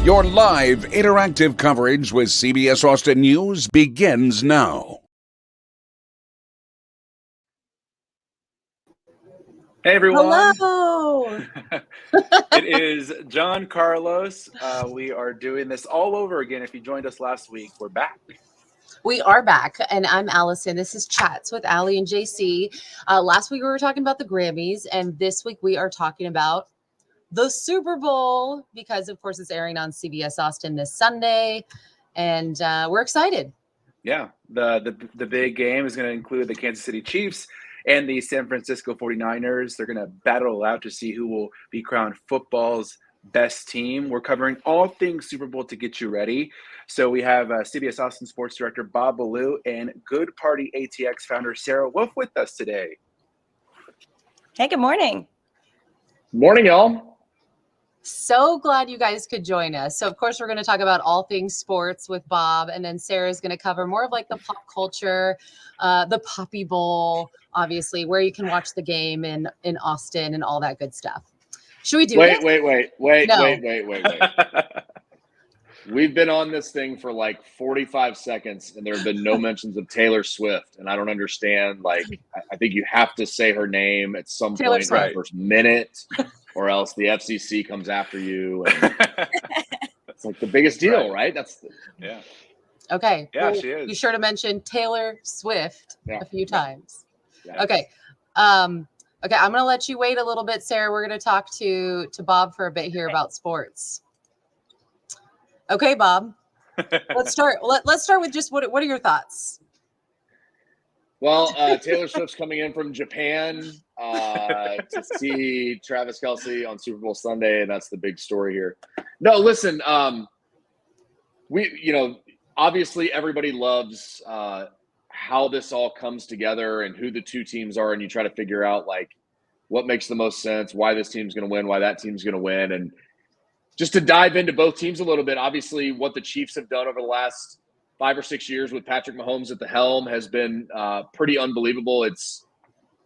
Your live interactive coverage with CBS Austin News begins now. Hey everyone. Hello. It is John Carlos. We are doing this all over again. If you joined us last week, we're back. We are back, and I'm Allison. This is Chats with Alli and JC. Last week we were talking about the Grammys, and this week we are talking about the Super Bowl because, of course, it's airing on CBS Austin this Sunday, and we're excited. Yeah, the big game is going to include the Kansas City Chiefs and the San Francisco 49ers. They're going to battle it out to see who will be crowned football's best team. We're covering all things Super Bowl to get you ready. So we have CBS Austin Sports Director Bob Ballou and Good Party ATX founder Sarah Wolf with us today. Hey, good morning. Morning, y'all. So glad you guys could join us. So, of course, we're going to talk about all things sports with Bob, and then Sarah's going to cover more of like the pop culture, the Poppy Bowl, obviously, where you can watch the game in Austin and all that good stuff. Should we do it? Wait. We've been on this thing for like 45 seconds, and there have been no mentions of Taylor Swift, and I don't understand. Like, I think you have to say her name at some point in the first minute, or else the FCC comes after you. And it's like the biggest deal, right? Yeah. Okay. Yeah, she is. Be sure to mention Taylor Swift a few times. Yeah. Okay. Okay, I'm going to let you wait a little bit, Sarah. We're going to talk to Bob for a bit here about sports. Okay, Bob. Let's start. Let's start with just what are your thoughts? Well, Taylor Swift's coming in from Japan to see Travis Kelce on Super Bowl Sunday, and that's the big story here. No, listen, obviously everybody loves how this all comes together and who the two teams are, and you try to figure out like what makes the most sense, why this team's going to win, why that team's going to win, and just to dive into both teams a little bit. Obviously, what the Chiefs have done over the last 5 or 6 years with Patrick Mahomes at the helm has been pretty unbelievable. It's,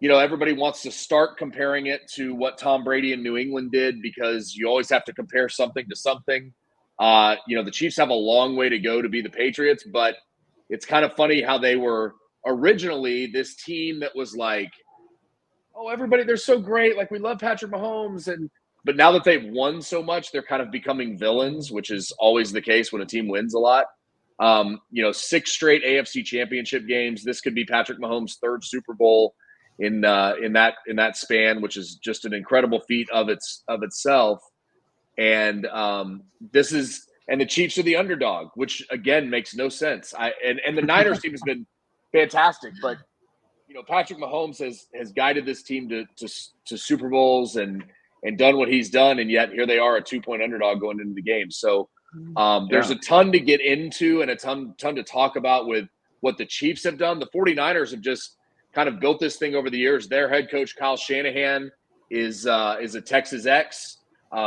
everybody wants to start comparing it to what Tom Brady in New England did because you always have to compare something to something. The Chiefs have a long way to go to be the Patriots, but it's kind of funny how they were originally this team that was like, oh, everybody, they're so great. Like, we love Patrick Mahomes. But now that they've won so much, they're kind of becoming villains, which is always the case when a team wins a lot. 6 straight AFC championship games. This could be Patrick Mahomes' 3rd Super Bowl in that span, which is just an incredible feat of itself. And the Chiefs are the underdog, which again makes no sense. And the Niners team has been fantastic, but Patrick Mahomes has guided this team to Super Bowls and done what he's done, and yet here they are, a 2-point underdog going into the game. So there's a ton to get into and a ton to talk about with what the Chiefs have done. The 49ers have just kind of built this thing over the years. Their head coach, Kyle Shanahan, is a Texas ex,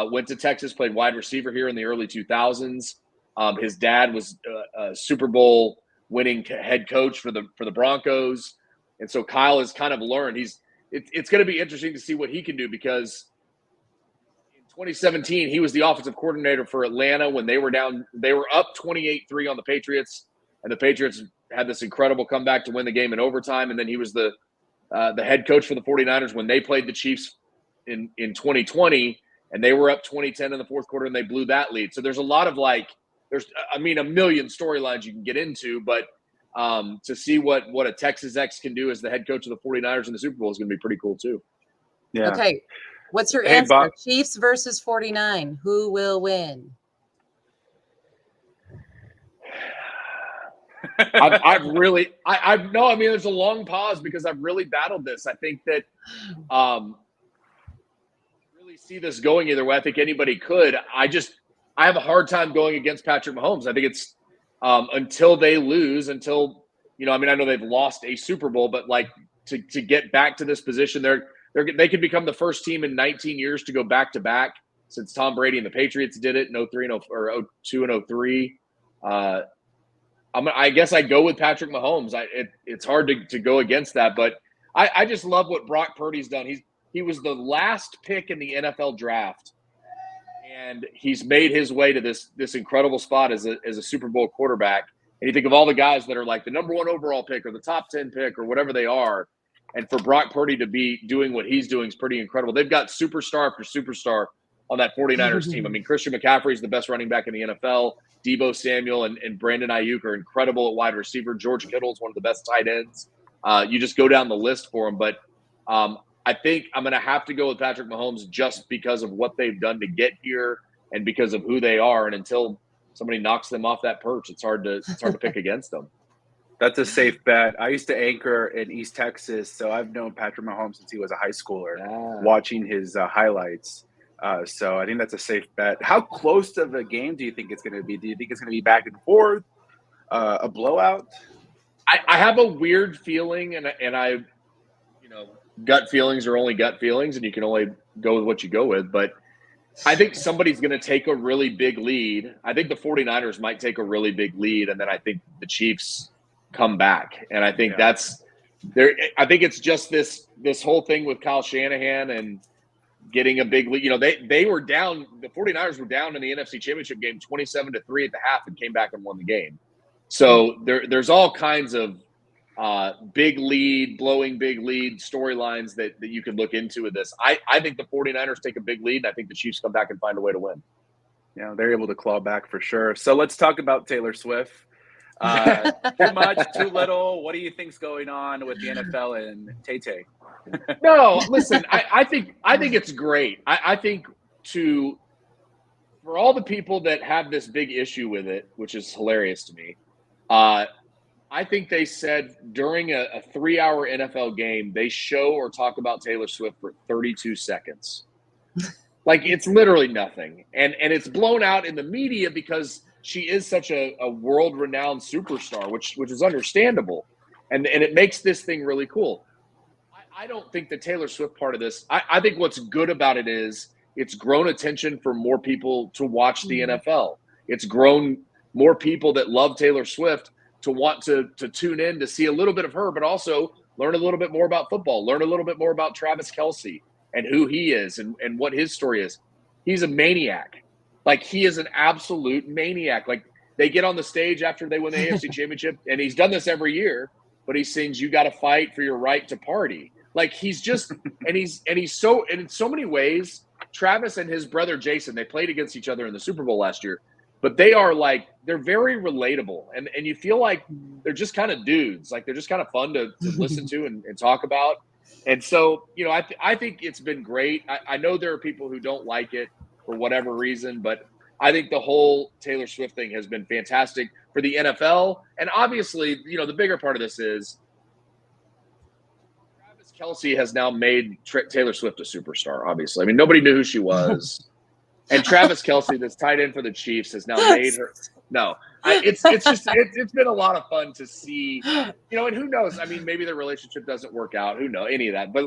went to Texas, played wide receiver here in the early 2000s. His dad was a Super Bowl winning head coach for the Broncos. And so Kyle has kind of learned. It's going to be interesting to see what he can do because 2017, he was the offensive coordinator for Atlanta when they were up 28-3 on the Patriots, and the Patriots had this incredible comeback to win the game in overtime. And then he was the head coach for the 49ers when they played the Chiefs in 2020, and they were up 20-10 in the fourth quarter, and they blew that lead. So there's a lot of a million storylines you can get into, but to see what a Texas ex can do as the head coach of the 49ers in the Super Bowl is going to be pretty cool too. Yeah. Okay. What's your answer? Bob. Chiefs versus 49. Who will win? There's a long pause because I've really battled this. I think that really see this going either way. I think anybody could. I have a hard time going against Patrick Mahomes. I think it's until they lose, I know they've lost a Super Bowl, but like to get back to this position, they could become the first team in 19 years to go back-to-back since Tom Brady and the Patriots did it in 03 or 02 and 03. I guess I go with Patrick Mahomes. It's hard to go against that, but I just love what Brock Purdy's done. He was the last pick in the NFL draft, and he's made his way to this incredible spot as a Super Bowl quarterback. And you think of all the guys that are like the number 1 overall pick or the top 10 pick or whatever they are, and for Brock Purdy to be doing what he's doing is pretty incredible. They've got superstar after superstar on that 49ers team. I mean, Christian McCaffrey is the best running back in the NFL. Deebo Samuel and Brandon Ayuk are incredible at wide receiver. George Kittle is one of the best tight ends. You just go down the list for them. But I think I'm going to have to go with Patrick Mahomes just because of what they've done to get here and because of who they are. And until somebody knocks them off that perch, it's hard to pick against them. That's a safe bet. I used to anchor in East Texas, so I've known Patrick Mahomes since he was a high schooler, watching his highlights. So I think that's a safe bet. How close of a game do you think it's going to be? Do you think it's going to be back and forth, a blowout? I have a weird feeling, and I, gut feelings are only gut feelings, and you can only go with what you go with. But I think somebody's going to take a really big lead. I think the 49ers might take a really big lead, and then I think the Chiefs come back. And I think that's there. I think it's just this whole thing with Kyle Shanahan and getting a big lead. They were down. The 49ers were down in the NFC Championship game 27-3 at the half and came back and won the game. So there's all kinds of big lead, blowing big lead storylines that you could look into with this. I think the 49ers take a big lead, and I think the Chiefs come back and find a way to win. Yeah, they're able to claw back for sure. So let's talk about Taylor Swift. Too much, too little. What do you think's going on with the NFL and Tay-Tay? No, listen, I think it's great. I think for all the people that have this big issue with it, which is hilarious to me, I think they said during a 3-hour NFL game, they show or talk about Taylor Swift for 32 seconds. Like, it's literally nothing. And it's blown out in the media because she is such a world-renowned superstar, which is understandable. And it makes this thing really cool. I don't think the Taylor Swift part of this, I think what's good about it is it's grown attention for more people to watch the NFL. It's grown more people that love Taylor Swift to want to tune in to see a little bit of her, but also learn a little bit more about football, learn a little bit more about Travis Kelce and who he is and what his story is. He's a maniac. Like, he is an absolute maniac. Like, they get on the stage after they win the AFC Championship, and he's done this every year, but he sings, "You got to fight for your right to party." Like, he's just and he's so, and in so many ways, Travis and his brother Jason, they played against each other in the Super Bowl last year, but they're very relatable, and you feel like they're just kind of dudes. Like, they're just kind of fun to listen to and talk about. And so, I think it's been great. I know there are people who don't like it for whatever reason, but I think the whole Taylor Swift thing has been fantastic for the NFL. And obviously, the bigger part of this is Travis Kelce has now made Taylor Swift a superstar, obviously. I mean, nobody knew who she was. And Travis Kelce, this tight end for the Chiefs, has now made her. No, it's been a lot of fun to see, and who knows? I mean, maybe their relationship doesn't work out. Who knows? Any of that. But,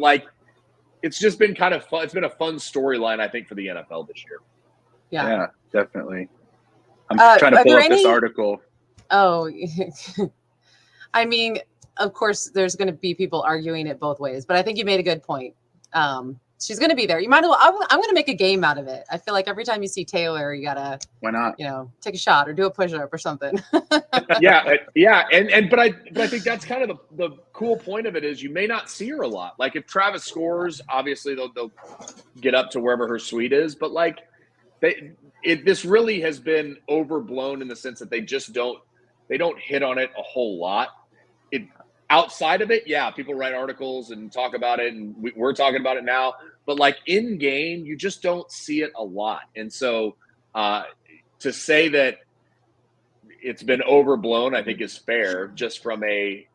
it's just been kind of fun. It's been a fun storyline, I think, for the NFL this year. Yeah, definitely. I'm trying to pull up this article. Oh, I mean, of course, there's going to be people arguing it both ways, but I think you made a good point. She's going to be there. You might as well. I'm going to make a game out of it. I feel like every time you see Taylor, you gotta, why not? Take a shot or do a push-up or something. yeah. But I think that's kind of the cool point of it is you may not see her a lot. Like, if Travis scores, obviously they'll get up to wherever her suite is. But this really has been overblown in the sense that they don't hit on it a whole lot. Outside of it, yeah, people write articles and talk about it, and we're talking about it now. But in game, you just don't see it a lot. And so to say that it's been overblown, I think is fair, just from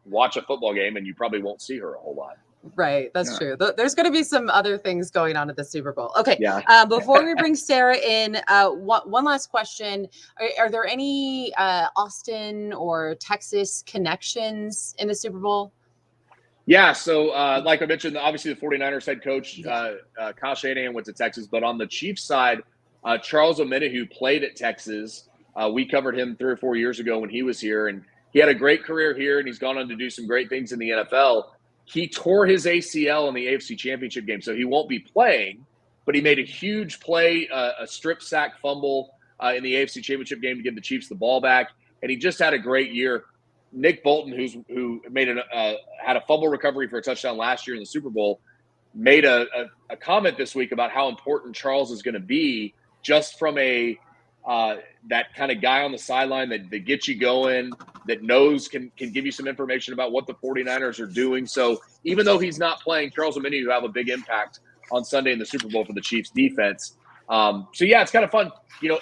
watch a football game and you probably won't see her a whole lot. Right. That's true. There's going to be some other things going on at the Super Bowl. Okay. Yeah. Before we bring Sarah in, one last question. Are there any Austin or Texas connections in the Super Bowl? Yeah. So like I mentioned, obviously the 49ers head coach, Kyle Shanahan, went to Texas. But on the Chiefs side, Charles Omenihu played at Texas. We covered him 3 or 4 years ago when he was here. And he had a great career here, and he's gone on to do some great things in the NFL. He tore his ACL in the AFC Championship game, so he won't be playing. but he made a huge play, a strip sack fumble in the AFC Championship game to give the Chiefs the ball back, and he just had a great year. Nick Bolton, who made had a fumble recovery for a touchdown last year in the Super Bowl, made a comment this week about how important Charles is going to be, just from that kind of guy on the sideline that gets you going, that knows can give you some information about what the 49ers are doing. So even though he's not playing, Charles and Minnie have a big impact on Sunday in the Super Bowl for the Chiefs defense. So yeah, it's kind of fun.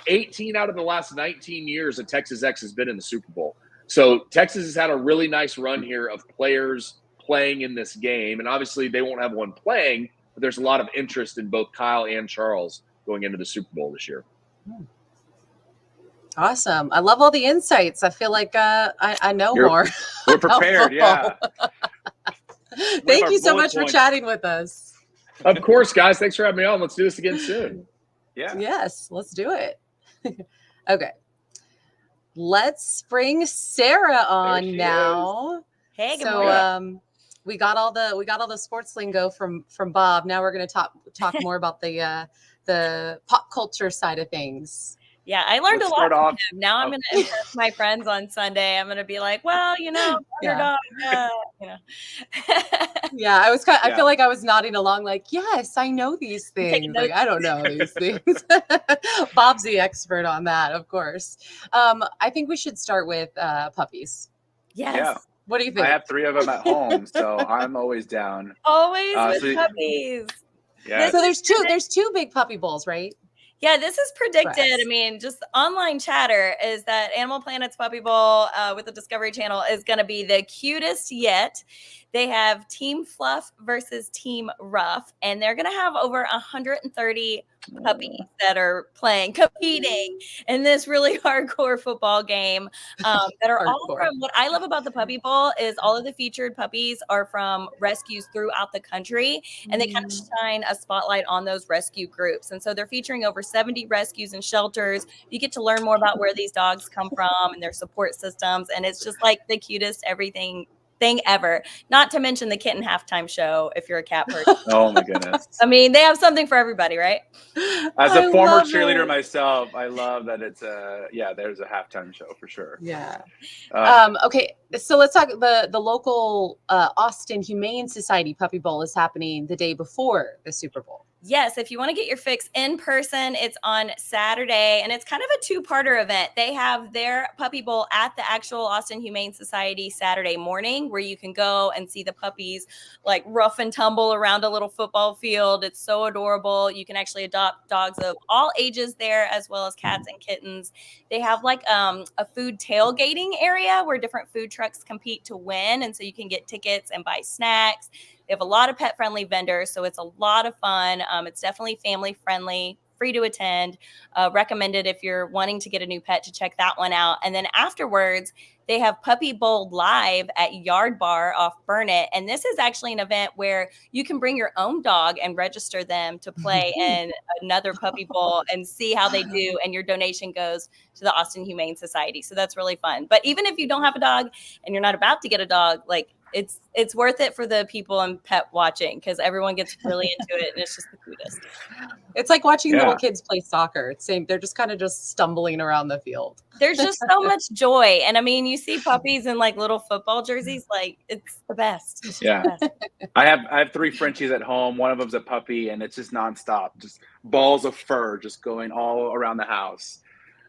18 out of the last 19 years that Texas X has been in the Super Bowl. So Texas has had a really nice run here of players playing in this game. And obviously they won't have one playing, but there's a lot of interest in both Kyle and Charles going into the Super Bowl this year. Awesome. I love all the insights. I feel like I know more. We're prepared. Yeah. Thank you so much for chatting with us. Of course, guys. Thanks for having me on. Let's do this again soon. Yeah. Yes, let's do it. Okay. Let's bring Sarah on now. Hey, good So morning. we got all the sports lingo from Bob. Now we're going to talk more about the pop culture side of things. Yeah, I learned Let's a lot start from off- him. Now I'm going to impress my friends on Sunday. I'm going to be like, well, underdog. Yeah, I Yeah. feel like I was nodding along, like, yes, I know these things. Taking Like, notes. I don't know these things. Bob's the expert on that, of course. I think we should start with puppies. Yes. Yeah. What do you think? I have 3 of them at home, so I'm always down. Always with so- puppies. Yeah. So there's two big puppy bowls, right? Yeah, this is predicted. Press. I mean, just online chatter is that Animal Planet's Puppy Bowl with the Discovery Channel is going to be the cutest yet. They have Team Fluff versus Team Rough, and they're going to have over 130 puppies that are competing in this really hardcore football game that are all Hardcore. from, what I love about the Puppy Bowl is all of the featured puppies are from rescues throughout the country, and they kind of shine a spotlight on those rescue groups. And so they're featuring over 70 rescues and shelters. You get to learn more about where these dogs come from and their support systems, and it's just like the cutest thing ever. Not to mention the kitten halftime show if you're a cat person. Oh my goodness. I mean, they have something for everybody, right? As I a former love cheerleader it. myself, I love that it's there's a halftime show for sure. Yeah. Uh, Okay, so let's talk. The local Austin Humane Society Puppy Bowl is happening the day before the Super Bowl. Yes, if you want to get your fix in person, it's on Saturday, and it's kind of a two-parter event. They have their puppy bowl at the actual Austin Humane Society Saturday morning, where you can go and see the puppies like rough and tumble around a little football field. It's so adorable. You can actually adopt dogs of all ages there, as well as cats and kittens. They have like a food tailgating area where different food trucks compete to win, and so you can get tickets and buy snacks. They have a lot of pet-friendly vendors, so it's a lot of fun. It's definitely family-friendly, free to attend. Recommended if you're wanting to get a new pet to check that one out. And then afterwards, they have Puppy Bowl Live at Yard Bar off Burnett. And this is actually an event where you can bring your own dog and register them to play in another Puppy Bowl and see how they do. And your donation goes to the Austin Humane Society. So that's really fun. But even if you don't have a dog and you're not about to get a dog, like, it's worth it for the people and pet watching because everyone gets really into it and it's just the cutest. It's like watching Yeah. little kids play soccer. It's same. They're just kind of stumbling around the field. There's just so much joy. And I mean, you see puppies in like little football jerseys, like it's the best. It's just Yeah. the best. I have 3 Frenchies at home. One of them's a puppy, and it's just nonstop, just balls of fur just going all around the house.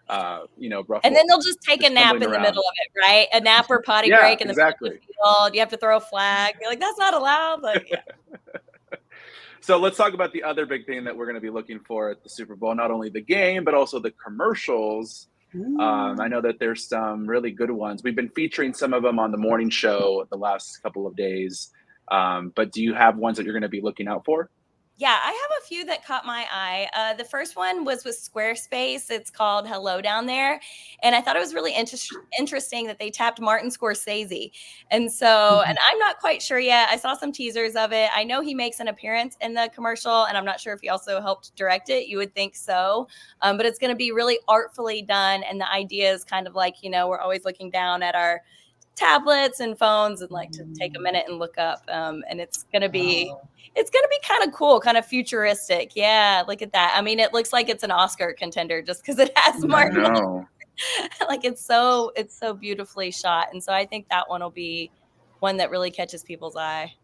Ruffle. And then they'll just take a Just nap in tumbling the around. middle of it, right? A nap or potty Yeah, break in the middle exactly. of the field. You have to throw a flag. You're like, that's not allowed. Like, yeah. So let's talk about the other big thing that we're going to be looking for at the Super Bowl, not only the game, but also the commercials. I know that there's some really good ones. We've been featuring some of them on the morning show the last couple of days. But do you have ones that you're going to be looking out for? Yeah, I have a few that caught my eye. The first one was with Squarespace. It's called Hello Down There. And I thought it was really interesting that they tapped Martin Scorsese. And so, and I'm not quite sure yet. I saw some teasers of it. I know he makes an appearance in the commercial, and I'm not sure if he also helped direct it. You would think so. But it's going to be really artfully done. And the idea is kind of like, we're always looking down at our tablets and phones and like to take a minute and look up. And it's gonna be kind of cool, kind of futuristic. Yeah, look at that. I mean, it looks like it's an Oscar contender just because it has Mark. Like it's so beautifully shot, and so I think that one will be one that really catches people's eye.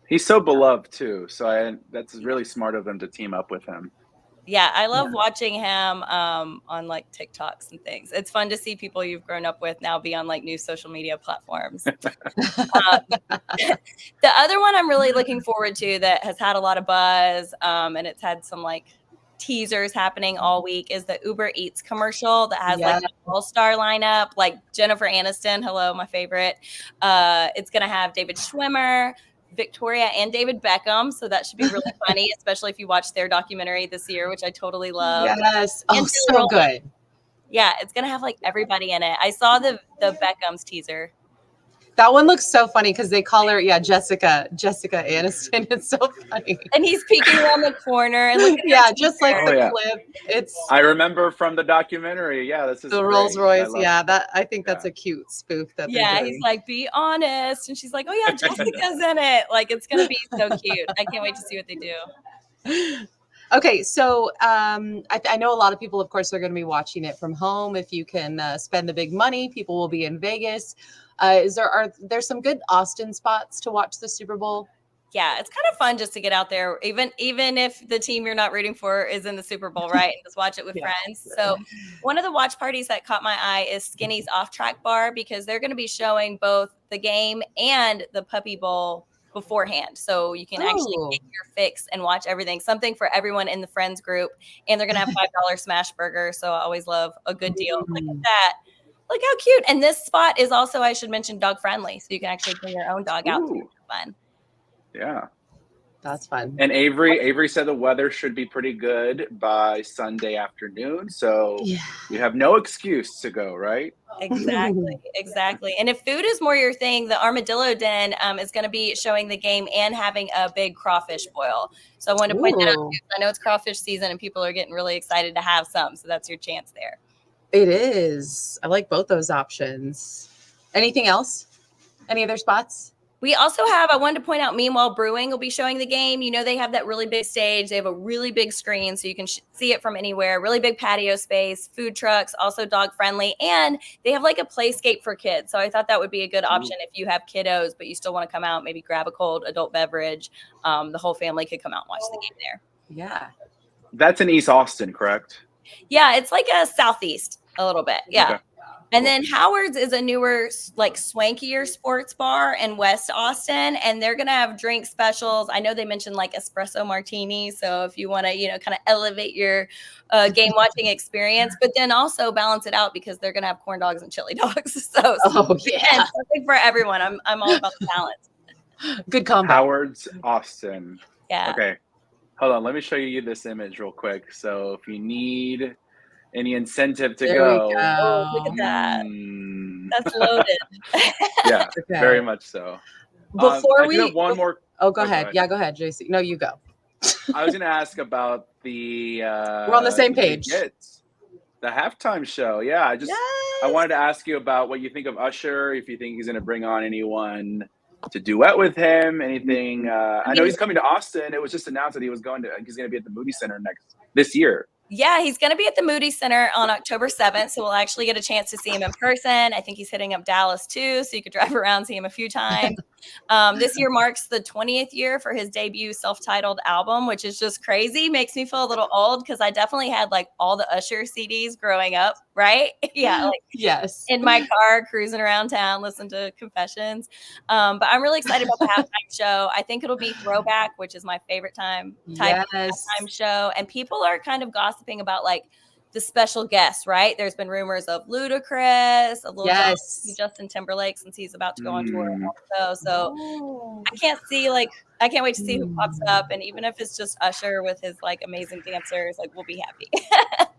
He's so beloved too, so that's really smart of them to team up with him. Yeah, I love watching him on like TikToks and things. It's fun to see people you've grown up with now be on like new social media platforms. The other one I'm really looking forward to that has had a lot of buzz, and it's had some like teasers happening all week, is the Uber Eats commercial that has like an all-star lineup, like Jennifer Aniston, hello, my favorite. It's gonna have David Schwimmer, Victoria, and David Beckham, so that should be really funny, especially if you watch their documentary this year, which I totally love. Yes, so good. Yeah, it's gonna have like everybody in it. I saw the Beckham's teaser. That one looks so funny because they call her, Jessica Aniston. It's so funny. And he's peeking around the corner and looking at just like the clip. I remember from the documentary. Yeah, this is the Rolls Royce. I think that's a cute spoof that they're doing. He's like, be honest. And she's like, oh yeah, Jessica's in it. Like, it's gonna be so cute. I can't wait to see what they do. Okay, so I know a lot of people, of course, are going to be watching it from home. If you can spend the big money, people will be in Vegas. Are there some good Austin spots to watch the Super Bowl? Yeah, it's kind of fun just to get out there, even if the team you're not rooting for is in the Super Bowl, right? And just watch it with friends. So one of the watch parties that caught my eye is Skinny's Off Track Bar, because they're going to be showing both the game and the Puppy Bowl beforehand, so you can actually get your fix and watch everything. Something for everyone in the friends group, and they're gonna have $5 smash burger. So I always love a good deal. Look at that! Look how cute! And this spot is also, I should mention, dog friendly, so you can actually bring your own dog out. Fun. Yeah, that's fun. And Avery said the weather should be pretty good by Sunday afternoon, so you have no excuse to go, right? Exactly. And if food is more your thing, the Armadillo Den is going to be showing the game and having a big crawfish boil. So I wanted to point that out. I know it's crawfish season and people are getting really excited to have some. So that's your chance there. It is. I like both those options. Anything else? Any other spots? We also have, I wanted to point out, Meanwhile Brewing will be showing the game. You know, they have that really big stage. They have a really big screen so you can see it from anywhere. Really big patio space, food trucks, also dog friendly. And they have like a playscape for kids. So I thought that would be a good option if you have kiddos, but you still want to come out, maybe grab a cold adult beverage. The whole family could come out and watch the game there. Yeah. That's in East Austin, correct? Yeah, it's like a southeast a little bit. Yeah. Okay. And then Howard's is a newer, like swankier sports bar in West Austin, and they're going to have drink specials. I know they mentioned like espresso martinis. So if you want to, kind of elevate your game watching experience, but then also balance it out because they're going to have corn dogs and chili dogs. So something for everyone. I'm all about the balance. Good combo. Howard's Austin. Yeah. Okay. Hold on. Let me show you this image real quick. So if you need any incentive to go. Oh, look at that. That's loaded. Yeah, very much so. Before we have one more. Oh, go ahead. Yeah, go ahead, JC. No, you go. I was going to ask about the. We're on the same page. The halftime show. Yeah, I wanted to ask you about what you think of Usher. If you think he's going to bring on anyone to duet with him, anything. I know he's coming to Austin. It was just announced that he's going to be at the Moody Center this year. Yeah, he's going to be at the Moody Center on October 7th, so we'll actually get a chance to see him in person. I think he's hitting up Dallas, too, so you could drive around, see him a few times. This year marks the 20th year for his debut self-titled album, which is just crazy. Makes me feel a little old because I definitely had, like, all the Usher CDs growing up, right? Yeah, like yes. In my car, cruising around town, listening to Confessions. But I'm really excited about the halftime show. I think it'll be throwback, which is my favorite type of halftime show. And people are kind of gossiping about like the special guests, right? There's been rumors of Ludacris, a little Justin Timberlake, since he's about to go on tour also. So I can't wait to see who pops up. And even if it's just Usher with his like amazing dancers, like we'll be happy.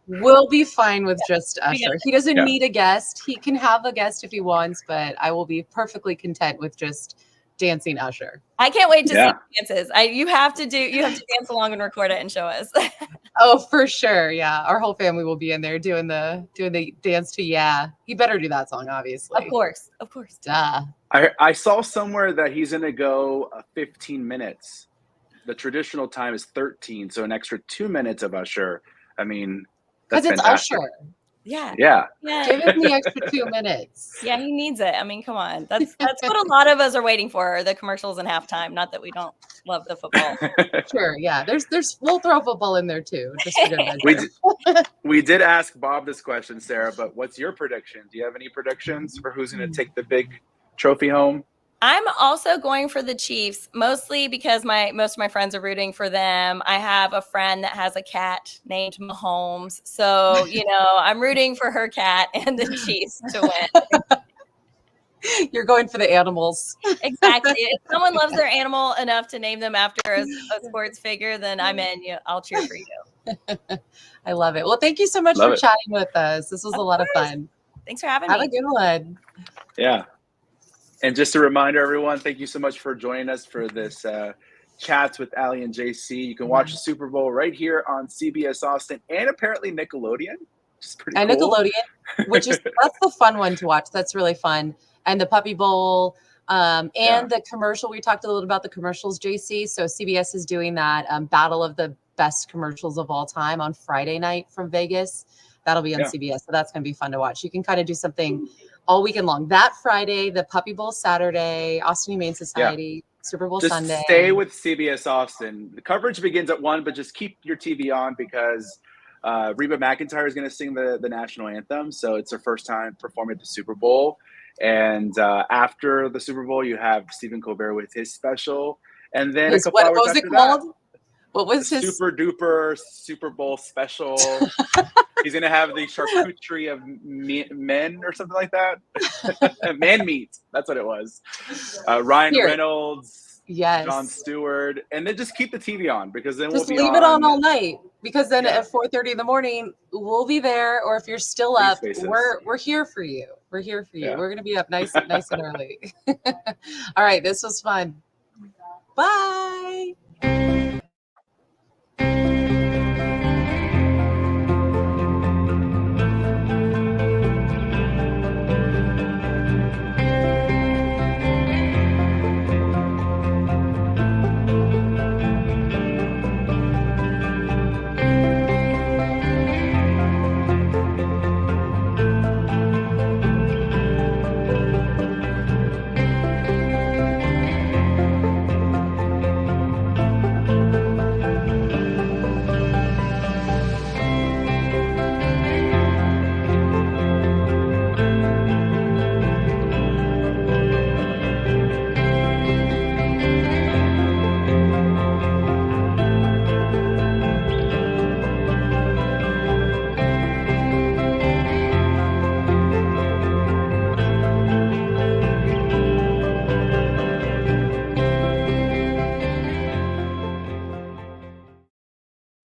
We'll be fine with just Usher. He doesn't need a guest. He can have a guest if he wants, but I will be perfectly content with just dancing Usher. I can't wait to see dances. You have to dance along and record it and show us. Oh, for sure. Yeah. Our whole family will be in there doing the dance to Yeah. He better do that song, obviously. Of course. Of course. Duh. I saw somewhere that he's going to go 15 minutes. The traditional time is 13, so an extra 2 minutes of Usher. I mean, Because that's it's fantastic. Usher. Yeah. Yeah. Give him the extra 2 minutes. Yeah, he needs it. I mean, come on. That's what a lot of us are waiting for, the commercials and halftime. Not that we don't love the football. Sure. Yeah. We'll throw football in there too. Just for good measure. We did ask Bob this question, Sarah, but what's your prediction? Do you have any predictions for who's going to take the big trophy home? I'm also going for the Chiefs, mostly because most of my friends are rooting for them. I have a friend that has a cat named Mahomes. So, I'm rooting for her cat and the Chiefs to win. You're going for the animals. Exactly. If someone loves their animal enough to name them after a sports figure, then I'm in. I'll cheer for you. I love it. Well, thank you so much for chatting with us. This was a lot of fun. Thanks for having me. Have a good one. Yeah. And just a reminder, everyone, thank you so much for joining us for this Chats with Alli and JC. You can watch the Super Bowl right here on CBS Austin and apparently Nickelodeon, which is pretty cool. Nickelodeon, that's the fun one to watch. That's really fun. And the Puppy Bowl and the commercial. We talked a little about the commercials, JC. So CBS is doing that battle of the best commercials of all time on Friday night from Vegas. That'll be on CBS. So that's going to be fun to watch. You can kind of do something all weekend long. That Friday, the Puppy Bowl Saturday, Austin Humane Society, Super Bowl Sunday. Just stay with CBS Austin. The coverage begins at 1, but just keep your TV on because Reba McEntire is going to sing the national anthem. So it's her first time performing at the Super Bowl. And after the Super Bowl, you have Stephen Colbert with his special. And then a couple hours after that, what was his super duper Super Bowl special? He's going to have the charcuterie of men or something like that. Man meat. That's what it was. Ryan Reynolds, Jon Stewart. And then just keep the TV on because then just leave it on all night because then at 4:30 in the morning, we'll be there. Or if you're still up, we're here for you. We're here for you. We're going to be up nice and early. All right. This was fun. Bye.